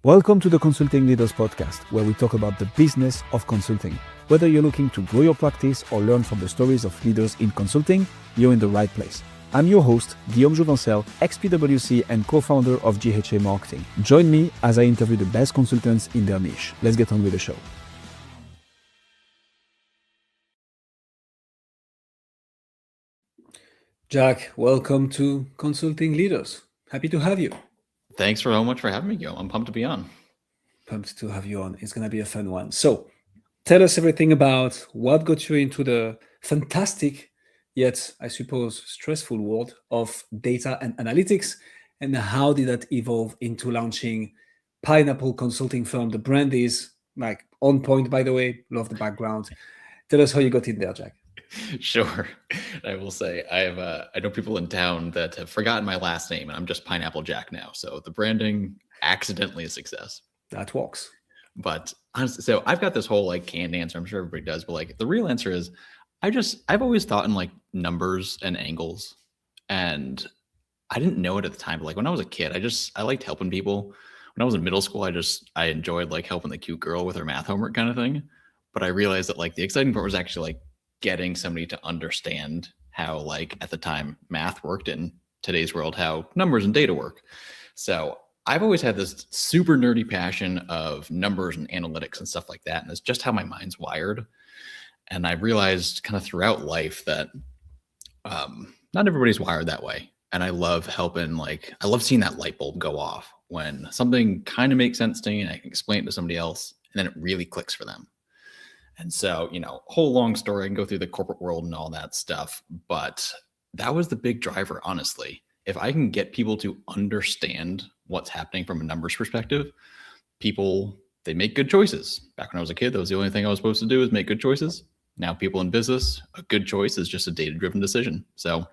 Welcome to the Consulting Leaders Podcast, where we talk about the business of consulting. Whether you're looking to grow your practice or learn from the stories of leaders in consulting, you're in the right place. I'm your host, Guillaume Jouvencel, ex-PwC and co-founder of GHA Marketing. Join me as I interview the best consultants in their niche. Let's get on with the show. Jack, welcome to Consulting Leaders. Happy to have you. Thanks so much for having me, Gil. I'm pumped to be on. Pumped to have you on. It's going to be a fun one. So, tell us everything about what got you into the fantastic, yet I suppose stressful world of data and analytics, and how did that evolve into launching Pineapple Consulting Firm? The brand is like on point, by the way. Love the background. Tell us how you got in there, Jack. Sure. I will say I know people in town that have forgotten my last name, and I'm just Pineapple Jack now. So the branding accidentally a success. That works. But honestly, so I've got this whole like canned answer. I'm sure everybody does, but like the real answer is I've always thought in like numbers and angles, and I didn't know it at the time. But like when I was a kid, I liked helping people. When I was in middle school, I enjoyed like helping the cute girl with her math homework kind of thing. But I realized that like the exciting part was actually like getting somebody to understand how like at the time math worked in today's world, how numbers and data work. So I've always had this super nerdy passion of numbers and analytics and stuff like that. And it's just how my mind's wired. And I realized kind of throughout life that not everybody's wired that way. And I love helping, like, I love seeing that light bulb go off when something kind of makes sense to me and I can explain it to somebody else and then it really clicks for them. And so, whole long story, I can go through the corporate world and all that stuff. But that was the big driver, honestly. If I can get people to understand what's happening from a numbers perspective, they make good choices. Back when I was a kid, that was the only thing I was supposed to do is make good choices. Now people in business, a good choice is just a data-driven decision. So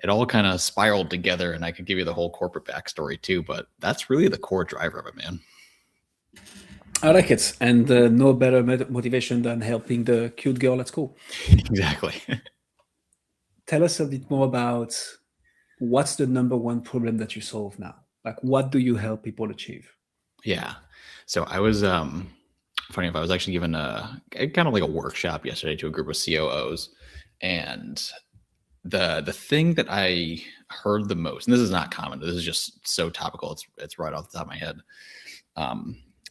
it all kind of spiraled together, and I could give you the whole corporate backstory too, but that's really the core driver of it, man. I like it. And no better motivation than helping the cute girl at school. Exactly. Tell us a bit more about what's the number one problem that you solve now? Like, what do you help people achieve? Yeah. So I was, funny enough, I was actually given a kind of like a workshop yesterday to a group of COOs. And the thing that I heard the most, and this is not common, this is just so topical, it's right off the top of my head.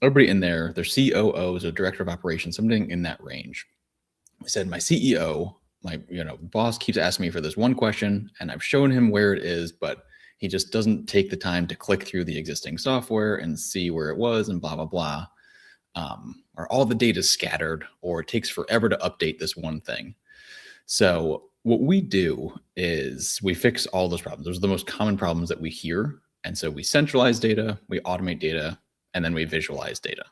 Everybody in there, their COOs or director of operations, something in that range. I said, my CEO, my boss keeps asking me for this one question, and I've shown him where it is, but he just doesn't take the time to click through the existing software and see where it was and blah, blah, blah. Or all the data is scattered, or it takes forever to update this one thing. So what we do is we fix all those problems. Those are the most common problems that we hear. And so we centralize data, we automate data, and then we visualize data.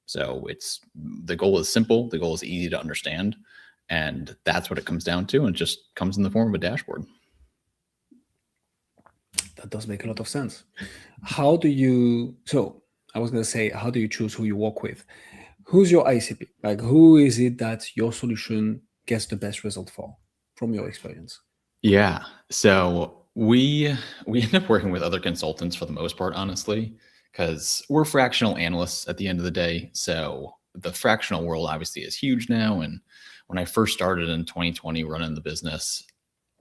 So the goal is simple. The goal is easy to understand. And that's what it comes down to. And it just comes in the form of a dashboard. That does make a lot of sense. How do you choose who you work with? Who's your ICP? Like, who is it that your solution gets the best result for, from your experience? Yeah. So we end up working with other consultants for the most part, honestly, because we're fractional analysts at the end of the day. So the fractional world obviously is huge now. And when I first started in 2020 running the business,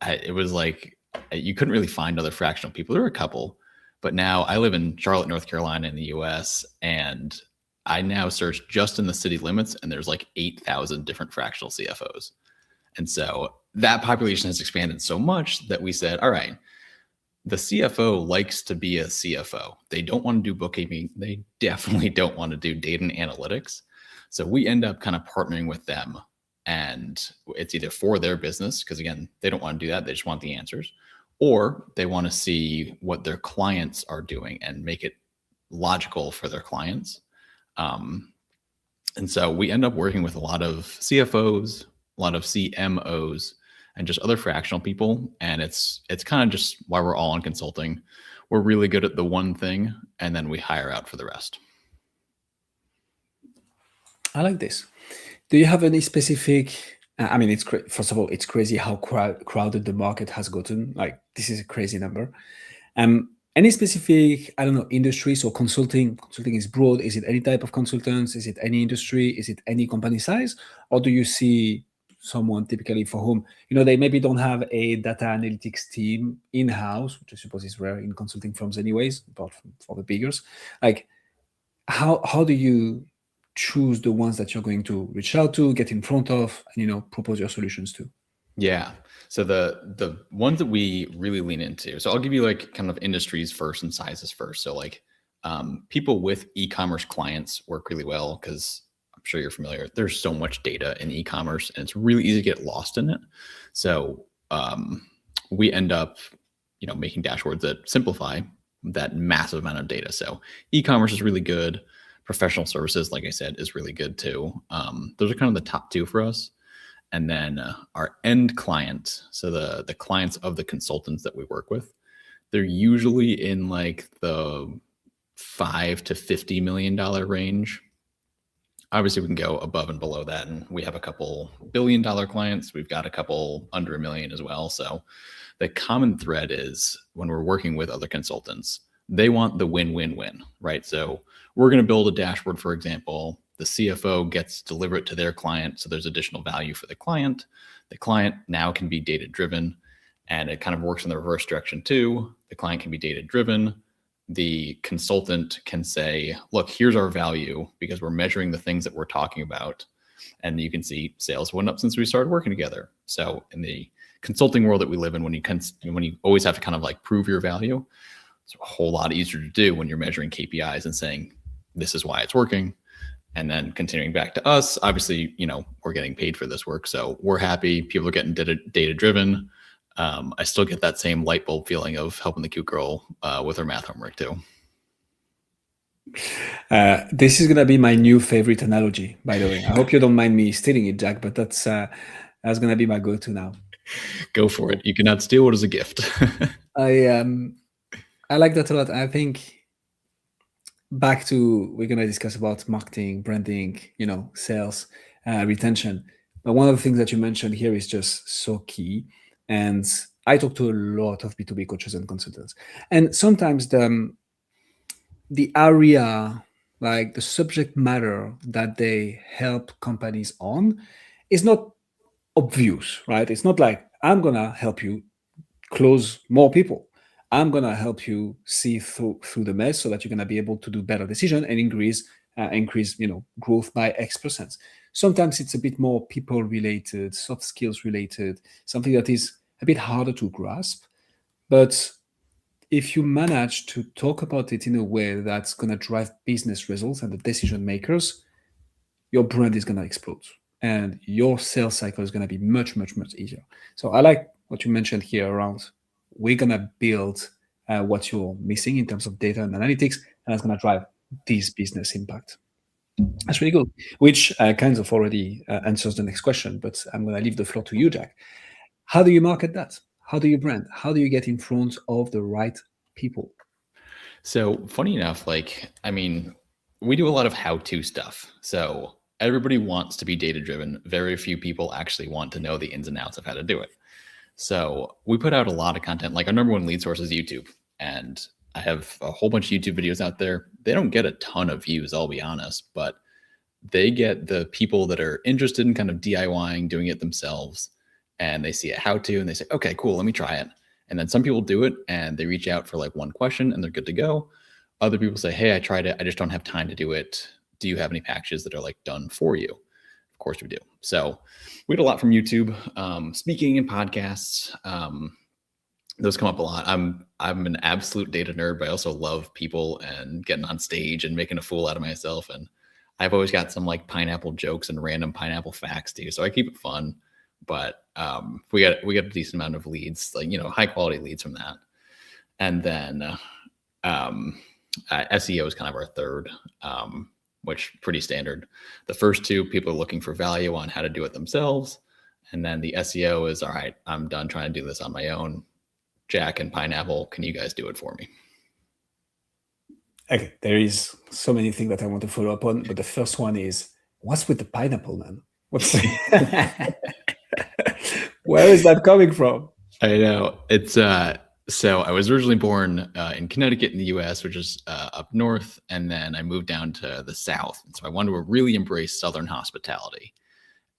it was like you couldn't really find other fractional people. There were a couple, but now I live in Charlotte, North Carolina in the US, and I now search just in the city limits, and there's like 8,000 different fractional CFOs. And so that population has expanded so much that we said, all right, the CFO likes to be a CFO. They don't want to do bookkeeping. They definitely don't want to do data and analytics. So we end up kind of partnering with them, and it's either for their business, because again, they don't want to do that. They just want the answers, or they want to see what their clients are doing and make it logical for their clients. And so we end up working with a lot of CFOs, a lot of CMOs, and just other fractional people. And it's kind of just why we're all in consulting. We're really good at the one thing, and then we hire out for the rest. I like this. Do you have any specific? I mean, first of all, it's crazy how crowded the market has gotten. Like, this is a crazy number. Any specific, I don't know, industry? So consulting is broad. Is it any type of consultants? Is it any industry? Is it any company size? Or do you see someone typically for whom, they maybe don't have a data analytics team in-house, which I suppose is rare in consulting firms anyways, apart from for the biggers. Like, how do you choose the ones that you're going to reach out to, get in front of, and propose your solutions to? Yeah. So the ones that we really lean into. So I'll give you like kind of industries first and sizes first. So like people with e-commerce clients work really well because I'm sure you're familiar. There's so much data in e-commerce and it's really easy to get lost in it. So we end up, making dashboards that simplify that massive amount of data. So e-commerce is really good. Professional services, like I said, is really good too. Those are kind of the top two for us. And then our end client, so the clients of the consultants that we work with, they're usually in like the $5 to $50 million range. Obviously, we can go above and below that, and we have a couple $1 billion clients. We've got a couple under $1 million as well. So the common thread is when we're working with other consultants, they want the win-win-win, right? So we're going to build a dashboard, for example. The CFO gets to deliver it to their client, so there's additional value for the client. The client now can be data-driven, and it kind of works in the reverse direction too. The client can be data-driven. The consultant can say, look, here's our value because we're measuring the things that we're talking about. And you can see sales went up since we started working together. So in the consulting world that we live in, when you always have to kind of like prove your value, it's a whole lot easier to do when you're measuring KPIs and saying, this is why it's working. And then continuing back to us, obviously, we're getting paid for this work. So we're happy. People are getting data driven. I still get that same light bulb feeling of helping the cute girl with her math homework too. This is going to be my new favorite analogy, by the way. I hope you don't mind me stealing it, Jack, but that's going to be my go-to now. Go for it. You cannot steal what is a gift. I like that a lot. I think back to, we're going to discuss about marketing, branding, sales, retention. But one of the things that you mentioned here is just so key. And I talk to a lot of B2B coaches and consultants. And sometimes the area, like the subject matter that they help companies on is not obvious, right? It's not like, I'm going to help you close more people. I'm going to help you see through the mess so that you're going to be able to do better decision and increase growth by X%. Sometimes it's a bit more people related, soft skills related, something that is a bit harder to grasp. But if you manage to talk about it in a way that's going to drive business results and the decision makers, your brand is going to explode and your sales cycle is going to be much, much, much easier. So I like what you mentioned here around, we're going to build what you're missing in terms of data and analytics, and that's going to drive this business impact. That's really good, which kind of already answers the next question, but I'm going to leave the floor to you, Jack. How do you market that? How do you brand? How do you get in front of the right people? So funny enough, we do a lot of how-to stuff. So everybody wants to be data-driven. Very few people actually want to know the ins and outs of how to do it. So we put out a lot of content. Like our number one lead source is YouTube. And I have a whole bunch of YouTube videos out there. They don't get a ton of views, I'll be honest, but they get the people that are interested in kind of DIYing, doing it themselves. And they see a how-to and they say, okay, cool, let me try it. And then some people do it and they reach out for like one question and they're good to go. Other people say, hey, I tried it. I just don't have time to do it. Do you have any packages that are like done for you? Of course we do. So we do a lot from YouTube, speaking and podcasts. Those come up a lot. I'm an absolute data nerd, but I also love people and getting on stage and making a fool out of myself. And I've always got some like pineapple jokes and random pineapple facts too. So I keep it fun, but we got a decent amount of leads, like, high quality leads from that. And then SEO is kind of our third, which pretty standard. The first two, people are looking for value on how to do it themselves. And then the SEO is, all right, I'm done trying to do this on my own. Jack and Pineapple, can you guys do it for me? Okay, there is so many things that I want to follow up on, but the first one is, what's with the pineapple, man? Where is that coming from? I know it's So I was originally born in Connecticut in the U.S., which is up north, and then I moved down to the South. And so I wanted to really embrace Southern hospitality.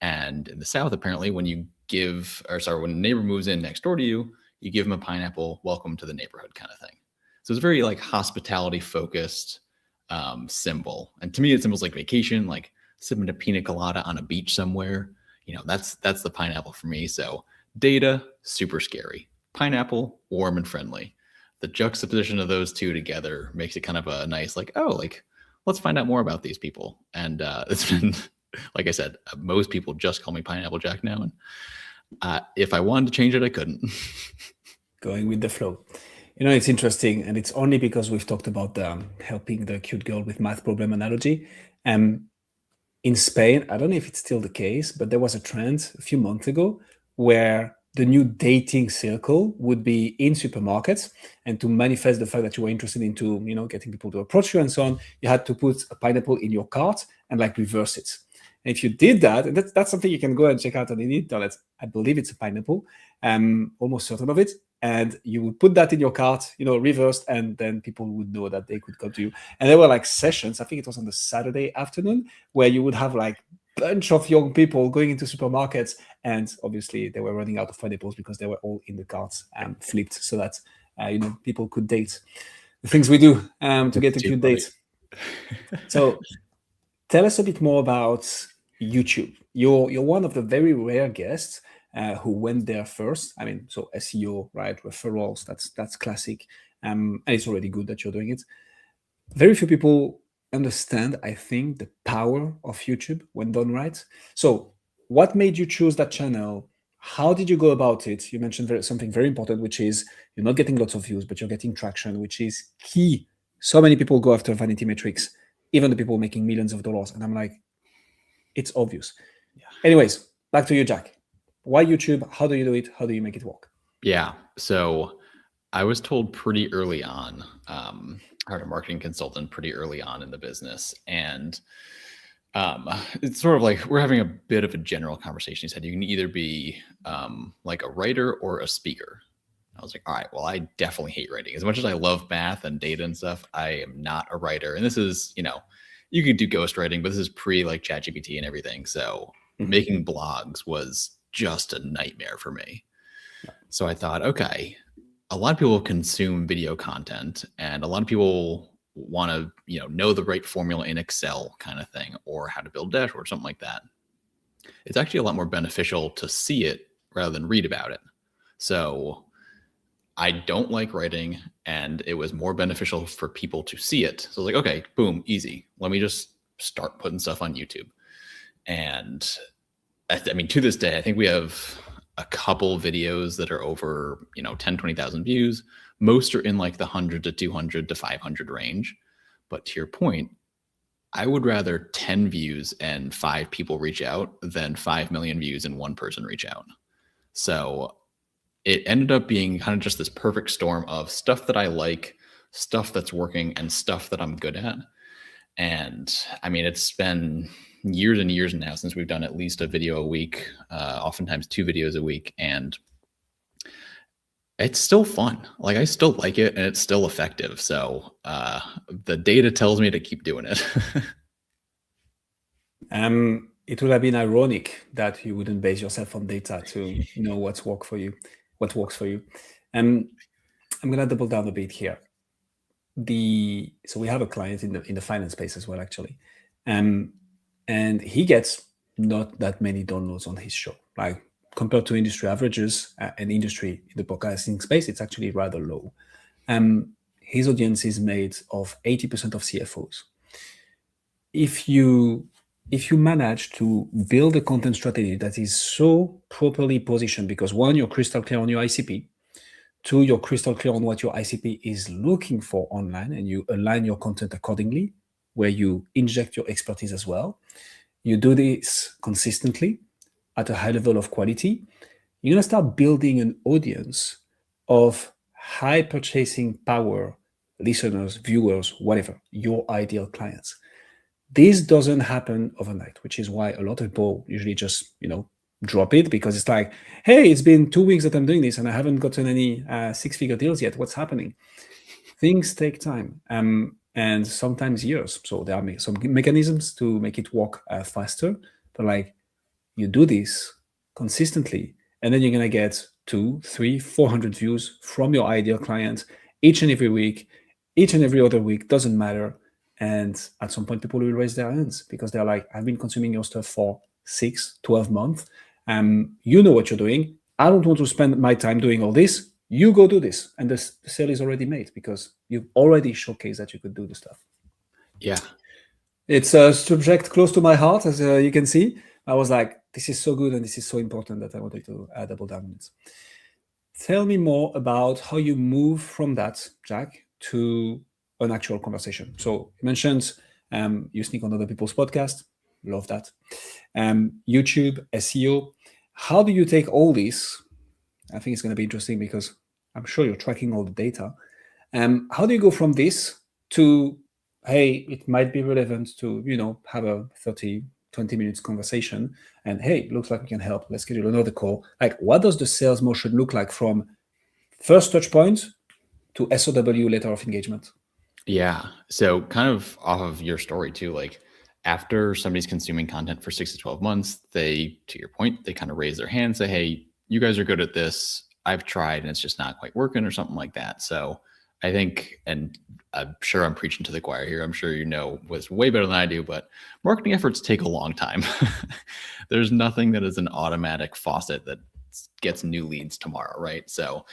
And in the South, apparently, when a neighbor moves in next door to you, you give them a pineapple, welcome to the neighborhood kind of thing. So it's very like hospitality focused symbol. And to me, it symbols like vacation, like sipping a pina colada on a beach somewhere. That's the pineapple for me. So data, super scary. Pineapple, warm and friendly. The juxtaposition of those two together makes it kind of a nice, let's find out more about these people. And it's been, like I said, most people just call me Pineapple Jack now. And if I wanted to change it, I couldn't. Going with the flow. It's interesting, and it's only because we've talked about helping the cute girl with math problem analogy. In Spain, I don't know if it's still the case, but there was a trend a few months ago where the new dating circle would be in supermarkets, and to manifest the fact that you were interested into, getting people to approach you and so on, you had to put a pineapple in your cart and like reverse it. And if you did that, and that's something you can go and check out on the internet. I believe it's a pineapple, almost certain of it. And you would put that in your cart, reversed, and then people would know that they could come to you. And there were like sessions, I think it was on the Saturday afternoon, where you would have like bunch of young people going into supermarkets, and obviously they were running out of pineapples because they were all in the carts flipped, so that people could date. The things we do to get a cute date. So tell us a bit more about YouTube. You're one of the very rare guests who went there first. I mean, so SEO, right? Referrals, that's classic. And it's already good that you're doing it. Very few people understand, I think, the power of YouTube when done right. So what made you choose that channel? How did you go about it? You mentioned something very important, which is you're not getting lots of views, but you're getting traction, which is key. So many people go after vanity metrics, even the people making millions of dollars. And I'm like, it's obvious. Yeah. Anyways, back to you, Jack. Why YouTube? How do you do it? How do you make it work? Yeah. So I was told pretty early on, I hired a marketing consultant pretty early on in the business. And it's sort of like we're having a bit of a general conversation. He said, you can either be like a writer or a speaker. I was like, all right, well, I definitely hate writing. As much as I love math and data and stuff, I am not a writer. And this is, you could do ghostwriting, but this is pre like ChatGPT and everything. So making blogs was just a nightmare for me. So I thought, okay, a lot of people consume video content, and a lot of people want to, know the right formula in Excel kind of thing, or how to build dashboard, something like that. It's actually a lot more beneficial to see it rather than read about it. So I don't like writing, and it was more beneficial for people to see it. So I was like, okay, boom, easy. Let me just start putting stuff on YouTube. And I mean, to this day, I think we have a couple videos that are over, 10, 20,000 views. Most are in like the 100 to 200 to 500 range. But to your point, I would rather 10 views and 5 people reach out than 5 million views and 1 person reach out. So it ended up being kind of just this perfect storm of stuff that I like, stuff that's working, and stuff that I'm good at. And I mean, it's been years and years now since we've done at least a video a week, oftentimes 2 videos a week. And it's still fun. Like, I still like it, and it's still effective. So the data tells me to keep doing it. It would have been ironic that you wouldn't base yourself on data to know what works for you. I'm gonna double down a bit here. So we have a client in the finance space as well, actually, and he gets not that many downloads on his show. Like, compared to industry averages and industry in the podcasting space, it's actually rather low. His audience is made of 80% of CFOs. If you manage to build a content strategy that is so properly positioned, because 1, you're crystal clear on your ICP, 2, you're crystal clear on what your ICP is looking for online, and you align your content accordingly, where you inject your expertise as well. You do this consistently at a high level of quality, you're going to start building an audience of high purchasing power listeners, viewers, whatever, your ideal clients. This doesn't happen overnight, which is why a lot of people usually just, drop it because it's like, hey, it's been 2 weeks that I'm doing this and I haven't gotten any six-figure deals yet. What's happening? Things take time, and sometimes years. So there are some mechanisms to make it work faster. But like, you do this consistently, and then you're gonna get 2, 3, 400 views from your ideal client each and every week, each and every other week, doesn't matter. And at some point, people will raise their hands because they're like, I've been consuming your stuff for 6, 12 months. You know what you're doing. I don't want to spend my time doing all this. You go do this. And the sale is already made because you've already showcased that you could do the stuff. Yeah. It's a subject close to my heart, as you can see. I was like, this is so good and this is so important that I wanted to double down on it. Tell me more about how you move from that, Jack, to an actual conversation. So you mentioned you sneak on other people's podcasts. Love that. YouTube, SEO. How do you take all this? I think it's going to be interesting because I'm sure you're tracking all the data. How do you go from this to, hey, it might be relevant to, have a 30, 20 minutes conversation, and hey, looks like we can help. Let's schedule another call. Like, what does the sales motion look like from first touch point to SOW, letter of engagement? Yeah. So kind of off of your story too, like after somebody's consuming content for 6 to 12 months, they, to your point, they kind of raise their hand and say, hey, you guys are good at this. I've tried and it's just not quite working or something like that. So I think, and I'm sure I'm preaching to the choir here. I'm sure you know was way better than I do, but marketing efforts take a long time. There's nothing that is an automatic faucet that gets new leads tomorrow, right? So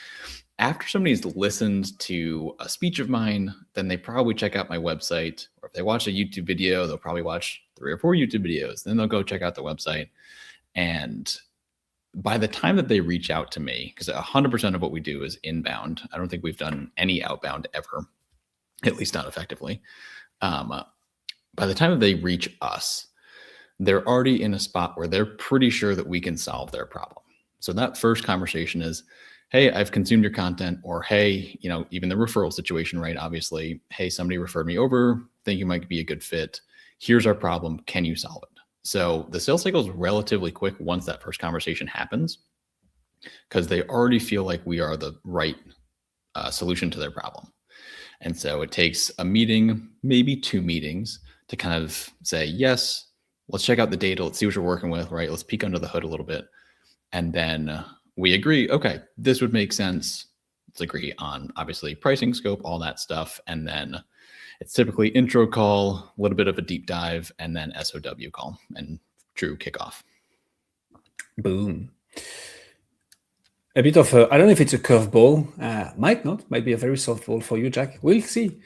after somebody's listened to a speech of mine, then they probably check out my website, or if they watch a YouTube video, they'll probably watch 3 or 4 YouTube videos. Then they'll go check out the website. And by the time that they reach out to me, because 100% of what we do is inbound, I don't think we've done any outbound ever, at least not effectively. By the time that they reach us, they're already in a spot where they're pretty sure that we can solve their problem. So that first conversation is, hey, I've consumed your content, or hey, even the referral situation, right? Obviously, hey, somebody referred me over, think you might be a good fit. Here's our problem. Can you solve it? So the sales cycle is relatively quick once that first conversation happens, because they already feel like we are the right solution to their problem. And so it takes a meeting, maybe 2 meetings, to kind of say, yes, let's check out the data. Let's see what you're working with, right? Let's peek under the hood a little bit. And then we agree, okay, this would make sense. Let's agree on obviously pricing, scope, all that stuff. And then it's typically intro call, a little bit of a deep dive, and then SOW call and true kickoff. Boom. A bit of I don't know if it's a curveball, might not, might be a very softball for you, Jack. We'll see.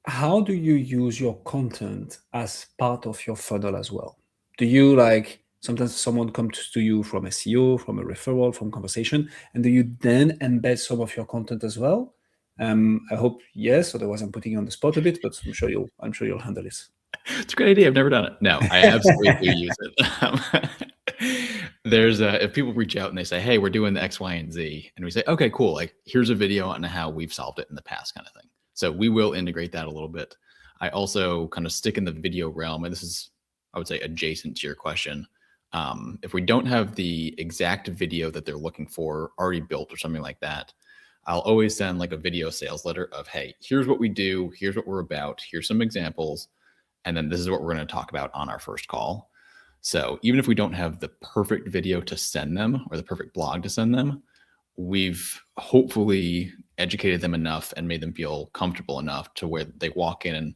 How do you use your content as part of your funnel as well? Do you sometimes someone comes to you from SEO, from a referral, from conversation, and do you then embed some of your content as well? I hope yes. Otherwise, I'm putting you on the spot a bit, but I'm sure you'll handle this. It's a great idea. I've never done it. No, I absolutely do use it. There's if people reach out and they say, hey, we're doing the X, Y, and Z, and we say, okay, cool. Like, here's a video on how we've solved it in the past, kind of thing. So we will integrate that a little bit. I also kind of stick in the video realm, and this is, I would say, adjacent to your question. If we don't have the exact video that they're looking for already built or something like that, I'll always send like a video sales letter of, hey, here's what we do, here's what we're about, here's some examples, and then this is what we're going to talk about on our first call. So even if we don't have the perfect video to send them or the perfect blog to send them, we've hopefully educated them enough and made them feel comfortable enough to where they walk in. And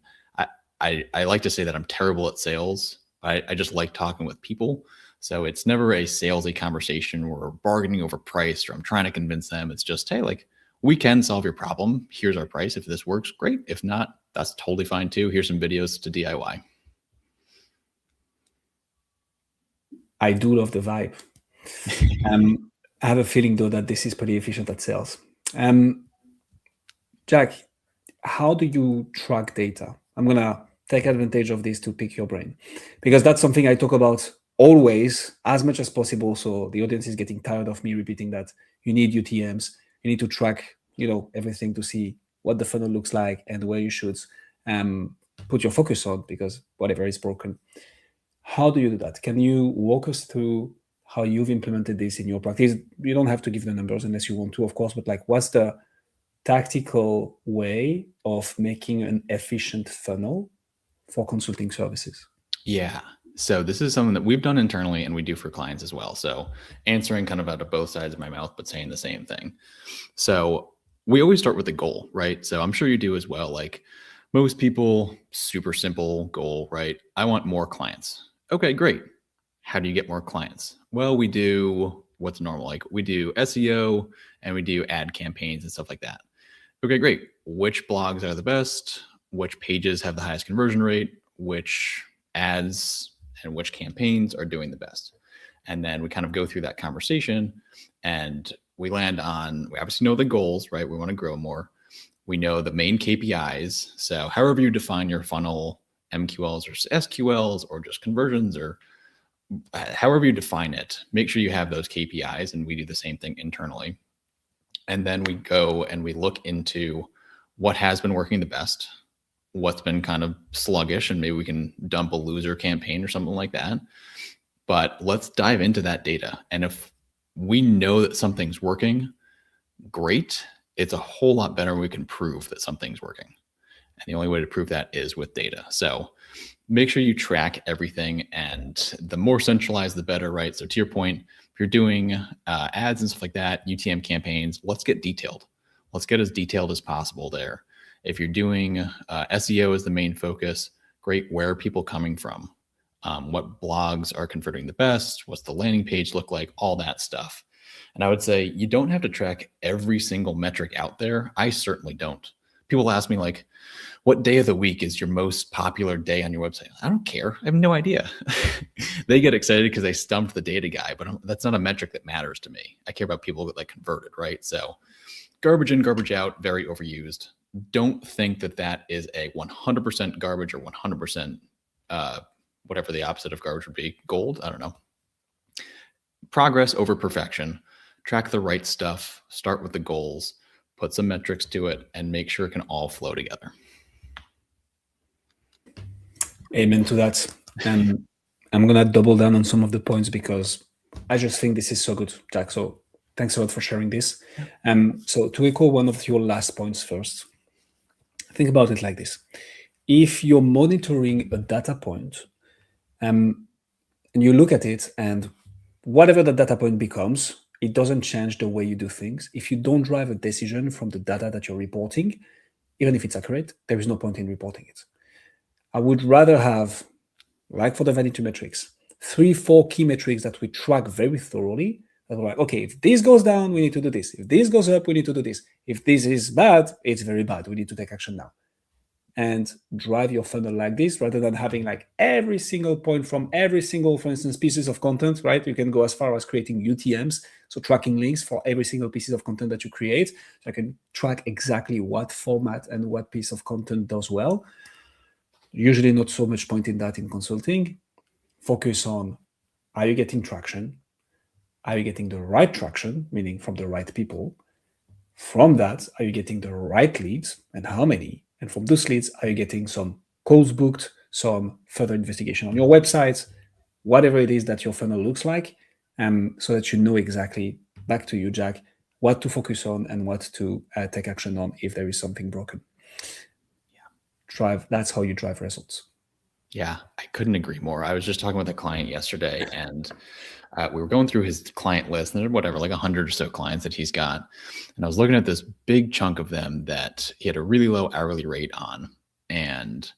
I like to say that I'm terrible at sales. I just like talking with people. So it's never a salesy conversation where we're bargaining over price or I'm trying to convince them. It's just, hey, like, we can solve your problem. Here's our price. If this works, great. If not, that's totally fine too. Here's some videos to DIY. I do love the vibe. I have a feeling though that this is pretty efficient at sales. Jack, how do you track data? I'm gonna take advantage of this to pick your brain, because that's something I talk about always as much as possible. So the audience is getting tired of me repeating that. You need UTMs. You need to track, everything to see what the funnel looks like and where you should put your focus on, because whatever is broken. How do you do that? Can you walk us through how you've implemented this in your practice. You don't have to give the numbers unless you want to, of course, but like, what's the tactical way of making an efficient funnel for consulting services? Yeah. So this is something that we've done internally and we do for clients as well. So answering kind of out of both sides of my mouth, but saying the same thing. So we always start with the goal, right? So I'm sure you do as well. Like most people, super simple goal, right? I want more clients. Okay, great. How do you get more clients? Well, we do what's normal. Like we do SEO and we do ad campaigns and stuff like that. Okay, great. Which blogs are the best? Which pages have the highest conversion rate? Which ads and which campaigns are doing the best? And then we kind of go through that conversation and we land on, we obviously know the goals, right? We want to grow more. We know the main KPIs. So however you define your funnel, MQLs or SQLs or just conversions or however you define it, make sure you have those KPIs, and we do the same thing internally. And then we go and we look into what has been working the best, what's been kind of sluggish, and maybe we can dump a loser campaign or something like that. But let's dive into that data. And if we know that something's working, great. It's a whole lot better when we can prove that something's working. And the only way to prove that is with data. So make sure you track everything, and the more centralized, the better, right? So to your point, if you're doing ads and stuff like that, UTM campaigns, let's get detailed. Let's get as detailed as possible there. If you're doing SEO as the main focus, great. Where are people coming from? What blogs are converting the best? What's the landing page look like? All that stuff. And I would say you don't have to track every single metric out there. I certainly don't. People ask me like, what day of the week is your most popular day on your website? I don't care. I have no idea. They get excited because they stumped the data guy, but that's not a metric that matters to me. I care about people that like converted, right? So garbage in, garbage out, very overused. Don't think that that is a 100% garbage or 100% whatever the opposite of garbage would be. Gold? I don't know. Progress over perfection. Track the right stuff. Start with the goals. Put some metrics to it and make sure it can all flow together. Amen to that. And I'm going to double down on some of the points because I just think this is so good, Jack. So thanks a lot for sharing this. So to echo one of your last points first, think about it like this. If you're monitoring a data point and you look at it, and whatever the data point becomes, it doesn't change the way you do things. If you don't drive a decision from the data that you're reporting, even if it's accurate, there is no point in reporting it. I would rather have, like for the vanity metrics, 3-4 key metrics that we track very thoroughly. That we're like, okay, if this goes down, we need to do this. If this goes up, we need to do this. If this is bad, it's very bad. We need to take action now. And drive your funnel like this, rather than having like every single point from every single, for instance, pieces of content, right? You can go as far as creating UTMs, so tracking links for every single piece of content that you create. So I can track exactly what format and what piece of content does well. Usually not so much point in that in consulting. Focus on, are you getting traction? Are you getting the right traction, meaning from the right people? From that, are you getting the right leads and how many? And from those leads, are you getting some calls booked, some further investigation on your website, whatever it is that your funnel looks like, so that you know exactly, back to you, Jack, what to focus on and what to take action on if there is something broken. That's how you drive results. Yeah, I couldn't agree more. I was just talking with a client yesterday, and we were going through his client list, and whatever, like 100 or so clients that he's got. And I was looking at this big chunk of them that he had a really low hourly rate on. And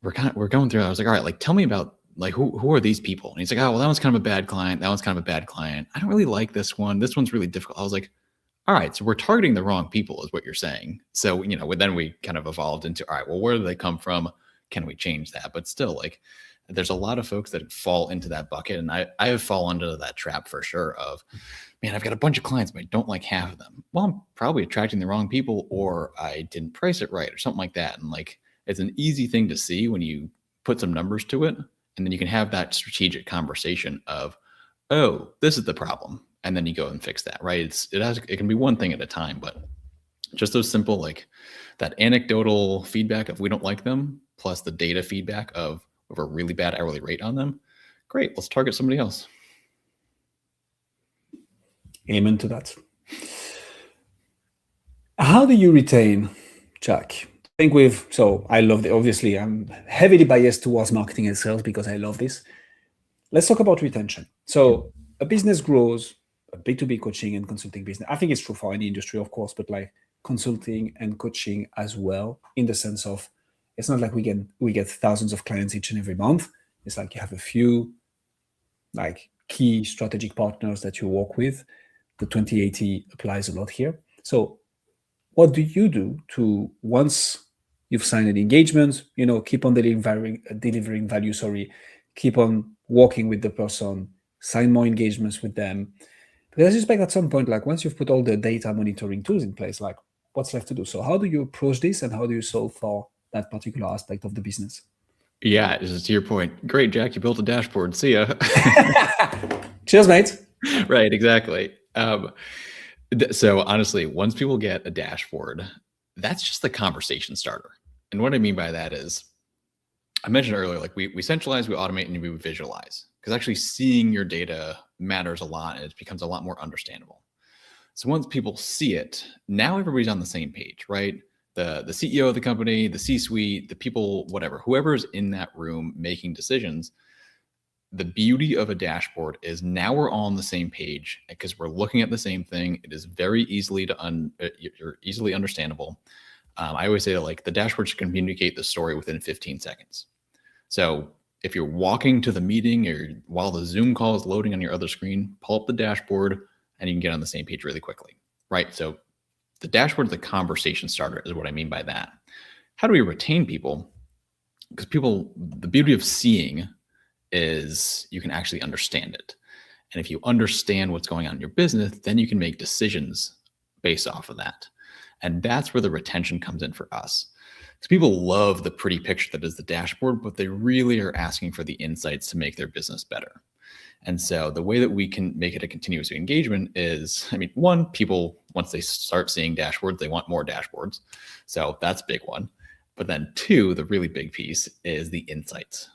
we're going through it. I was like, all right, like, tell me about like, who are these people? And he's like, oh, well, that one's kind of a bad client. That one's kind of a bad client. I don't really like this one. This one's really difficult. I was like, all right, so we're targeting the wrong people is what you're saying. So, then we kind of evolved into, all right, well, where do they come from? Can we change that? But still, like, there's a lot of folks that fall into that bucket. And I have fallen into that trap for sure of, man, I've got a bunch of clients, but I don't like half of them. Well, I'm probably attracting the wrong people, or I didn't price it right or something like that. And like, it's an easy thing to see when you put some numbers to it. And then you can have that strategic conversation of, oh, this is the problem. And then you go and fix that, right? It can be one thing at a time, but just those simple, like that anecdotal feedback of we don't like them, plus the data feedback of a really bad hourly rate on them. Great, let's target somebody else. Amen to that. How do you retain, Jack? I think so I love obviously I'm heavily biased towards marketing and sales because I love this. Let's talk about retention. So a business grows, a B2B coaching and consulting business. I think it's true for any industry, of course, but like consulting and coaching as well, in the sense of it's not like we get thousands of clients each and every month. It's like you have a few like key strategic partners that you work with. The 2080 applies a lot here. So what do you do to, once you've signed an engagement, keep on delivering value, keep on working with the person, sign more engagements with them? Because I suspect at some point, like once you've put all the data monitoring tools in place, like what's left to do? So how do you approach this and how do you solve for that particular aspect of the business? Yeah, to your point. Great, Jack, you built a dashboard. See ya. Cheers, mate. Right, exactly. So honestly, once people get a dashboard, that's just the conversation starter. And what I mean by that is, I mentioned earlier, like we centralize, we automate, and we visualize, because actually seeing your data matters a lot and it becomes a lot more understandable. So once people see it, now everybody's on the same page, right? The CEO of the company, the C-suite, the people, whatever, whoever's in that room making decisions. The beauty of a dashboard is now we're all on the same page because we're looking at the same thing. It is very easily you're easily understandable. I always say that like the dashboard should communicate the story within 15 seconds. So if you're walking to the meeting or while the Zoom call is loading on your other screen, pull up the dashboard and you can get on the same page really quickly, right? So the dashboard is the conversation starter is what I mean by that. How do we retain people? Because the beauty of seeing is you can actually understand it. And if you understand what's going on in your business, then you can make decisions based off of that. And that's where the retention comes in for us. Because people love the pretty picture that is the dashboard, but they really are asking for the insights to make their business better. And so the way that we can make it a continuous engagement is, one, people, once they start seeing dashboards, they want more dashboards. So that's a big one. But then two, the really big piece is the insights.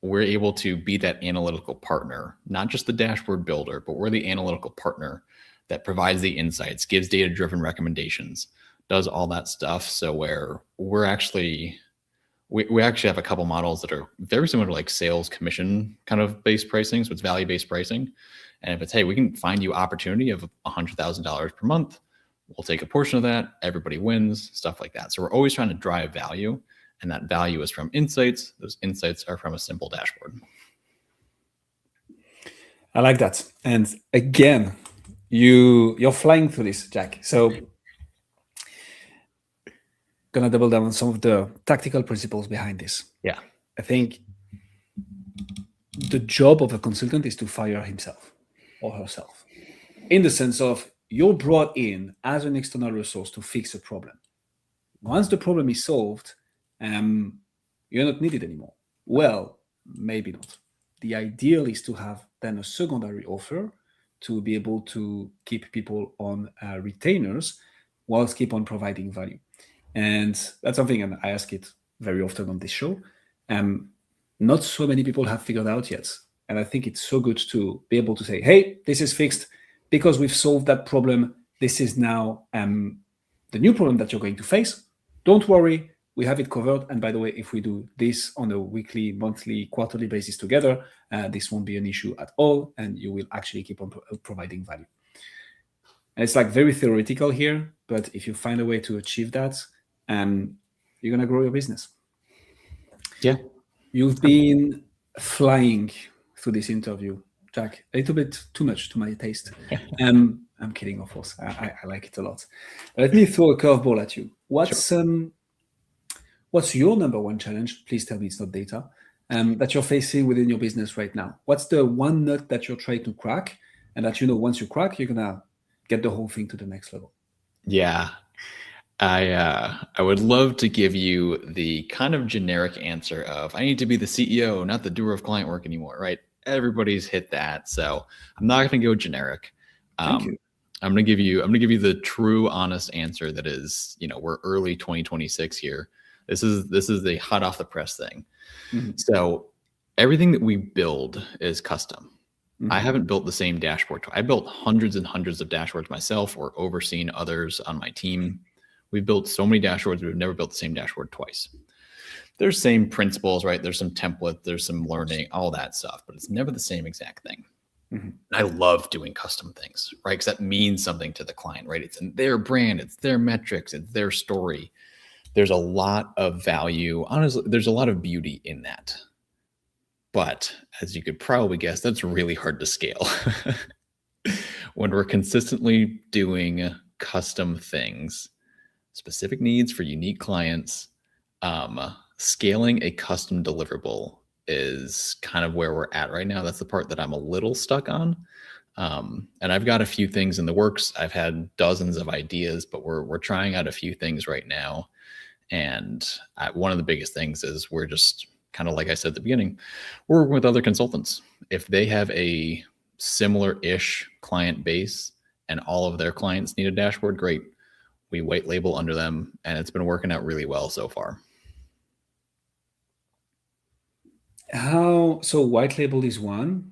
We're able to be that analytical partner, not just the dashboard builder, but we're the analytical partner that provides the insights, gives data-driven recommendations, does all that stuff. So where we actually have a couple models that are very similar to like sales commission kind of based pricing. So it's value-based pricing. And if it's, hey, we can find you opportunity of $100,000 per month, we'll take a portion of that. Everybody wins, stuff like that. So we're always trying to drive value. And that value is from insights. Those insights are from a simple dashboard. I like that. And again, you're flying through this, Jack. So gonna double down on some of the tactical principles behind this. Yeah. I think the job of a consultant is to fire himself or herself, in the sense of you're brought in as an external resource to fix a problem. Once the problem is solved, you're not needed anymore. Well, maybe not. The ideal is to have then a secondary offer to be able to keep people on retainers whilst keep on providing value. And that's something, and I ask it very often on this show, not so many people have figured out yet. And I think it's so good to be able to say, hey, this is fixed because we've solved that problem. This is now the new problem that you're going to face. Don't worry, we have it covered. And by the way, if we do this on a weekly, monthly, quarterly basis together, this won't be an issue at all. And you will actually keep on providing value. And it's like very theoretical here, but if you find a way to achieve that, you're going to grow your business. Yeah. You've been flying through this interview, Jack, a little bit too much to my taste. I'm kidding, of course. I like it a lot. Let me throw a curveball at you. What's your number one challenge? Please tell me it's not data, that you're facing within your business right now. What's the one nut that you're trying to crack, and that once you crack, you're gonna get the whole thing to the next level? Yeah. I would love to give you the kind of generic answer of I need to be the CEO, not the doer of client work anymore, right? Everybody's hit that. So I'm not going to go generic. Thank you. I'm going to give you the true, honest answer that is, we're early 2026 here. This is the hot off the press thing. Mm-hmm. So everything that we build is custom. I haven't built the same dashboard. I built hundreds and hundreds of dashboards myself or overseen others on my team. We've built so many dashboards. We've never built the same dashboard twice. There's same principles, right? There's some template, there's some learning, all that stuff, but it's never the same exact thing. And I love doing custom things, right? Because that means something to the client, right? It's in their brand, it's their metrics, it's their story. There's a lot of value. Honestly, there's a lot of beauty in that. But as you could probably guess, that's really hard to scale. When we're consistently doing custom things, specific needs for unique clients, scaling a custom deliverable is kind of where we're at right now. That's the part that I'm a little stuck on. And I've got a few things in the works. I've had dozens of ideas, but we're trying out a few things right now. And one of the biggest things is we're just kind of, like I said at the beginning, we're working with other consultants. If they have a similar-ish client base and all of their clients need a dashboard, great. We white label under them, and it's been working out really well so far. So white label is one.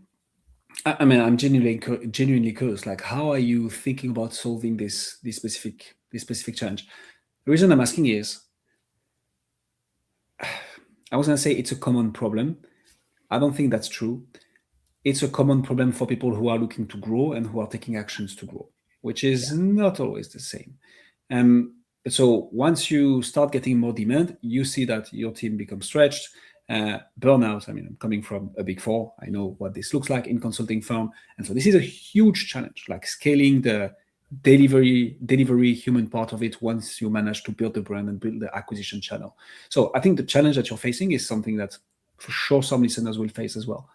I mean, I'm genuinely curious. Like, how are you thinking about solving this specific challenge? The reason I'm asking is, I was gonna say it's a common problem. I don't think that's true. It's a common problem for people who are looking to grow and who are taking actions to grow, which is not always the same. So once you start getting more demand, you see that your team becomes stretched, burnout. I mean, I'm coming from a big four. I know what this looks like in consulting firm. And so this is a huge challenge, like scaling the delivery human part of it once you manage to build the brand and build the acquisition channel. So I think the challenge that you're facing is something that for sure some listeners will face as well.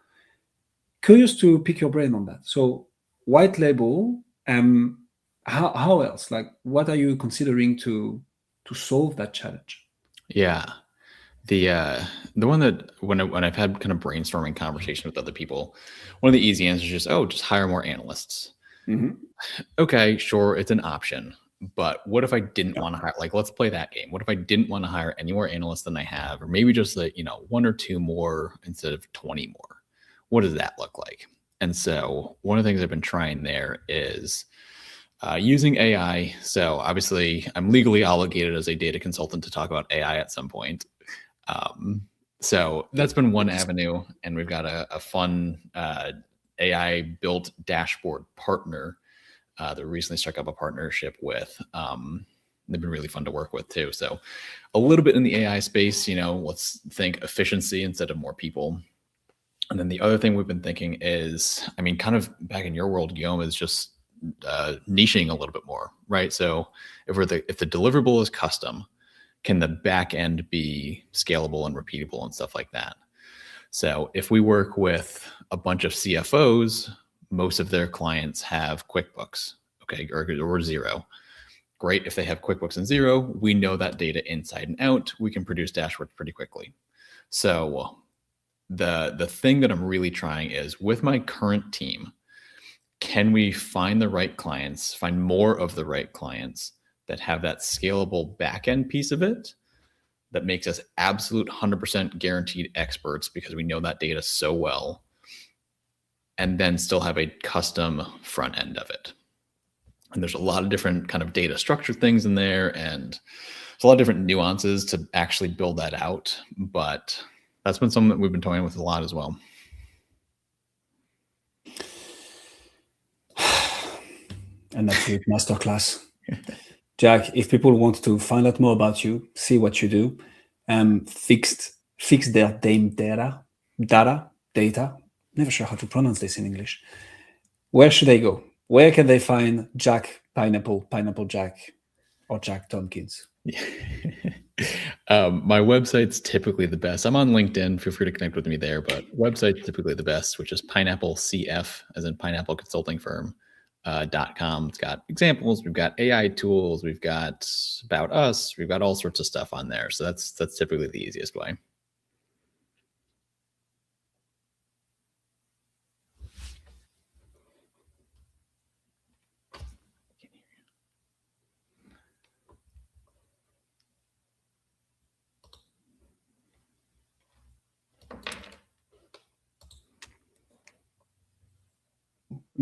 Curious to pick your brain on that. So white label, how else? Like, what are you considering to solve that challenge? Yeah. The one that when I've had kind of brainstorming conversation with other people, one of the easy answers is just hire more analysts. Okay, sure, it's an option. But what if I didn't want to hire, like, let's play that game. What if I didn't want to hire any more analysts than I have, or maybe just like, one or two more instead of 20 more? What does that look like? And so one of the things I've been trying there is using AI. So obviously I'm legally obligated as a data consultant to talk about AI at some point. So that's been one avenue, and we've got a fun AI built dashboard partner that we recently struck up a partnership with. They've been really fun to work with too. So a little bit in the AI space, let's think efficiency instead of more people. And then the other thing we've been thinking is, I mean, kind of back in your world, Guillaume, is just niching a little bit more, right? So if the deliverable is custom, can the back end be scalable and repeatable and stuff like that? So if we work with a bunch of CFOs, most of their clients have QuickBooks, okay, or Xero. Great. If they have QuickBooks and Xero, we know that data inside and out. We can produce dashboards pretty quickly. So the thing that I'm really trying is, with my current team, can we find the right clients, find more of the right clients that have that scalable backend piece of it that makes us absolute 100% guaranteed experts because we know that data so well, and then still have a custom front end of it. And there's a lot of different kind of data structure things in there, and there's a lot of different nuances to actually build that out. But that's been something that we've been toying with a lot as well. An absolute masterclass. Jack, if people want to find out more about you, see what you do, fix their damn data, never sure how to pronounce this in English. Where should they go? Where can they find Jack Pineapple Jack, or Jack Tompkins? My website's typically the best. I'm on LinkedIn. Feel free to connect with me there, but website's typically the best, which is Pineapple CF, as in Pineapple Consulting Firm. .com. It's got examples. We've got AI tools. We've got about us. We've got all sorts of stuff on there. So that's typically the easiest way.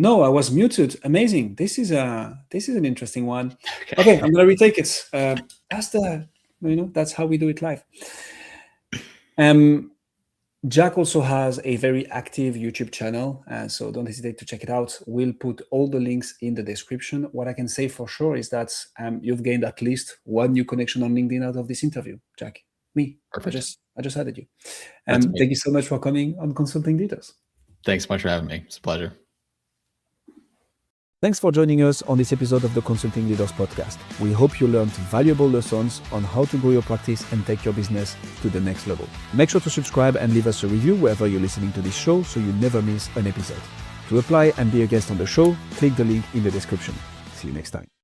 No, I was muted. Amazing. This is an interesting one. Okay, I'm gonna retake it. That's how we do it live. Jack also has a very active YouTube channel, so don't hesitate to check it out. We'll put all the links in the description. What I can say for sure is that you've gained at least one new connection on LinkedIn out of this interview, Jack. Me. Perfect. I just added you. That's Thank you so much for coming on Consulting Leaders. Thanks so much for having me. It's a pleasure. Thanks for joining us on this episode of the Consulting Leaders Podcast. We hope you learned valuable lessons on how to grow your practice and take your business to the next level. Make sure to subscribe and leave us a review wherever you're listening to this show so you never miss an episode. To apply and be a guest on the show, click the link in the description. See you next time.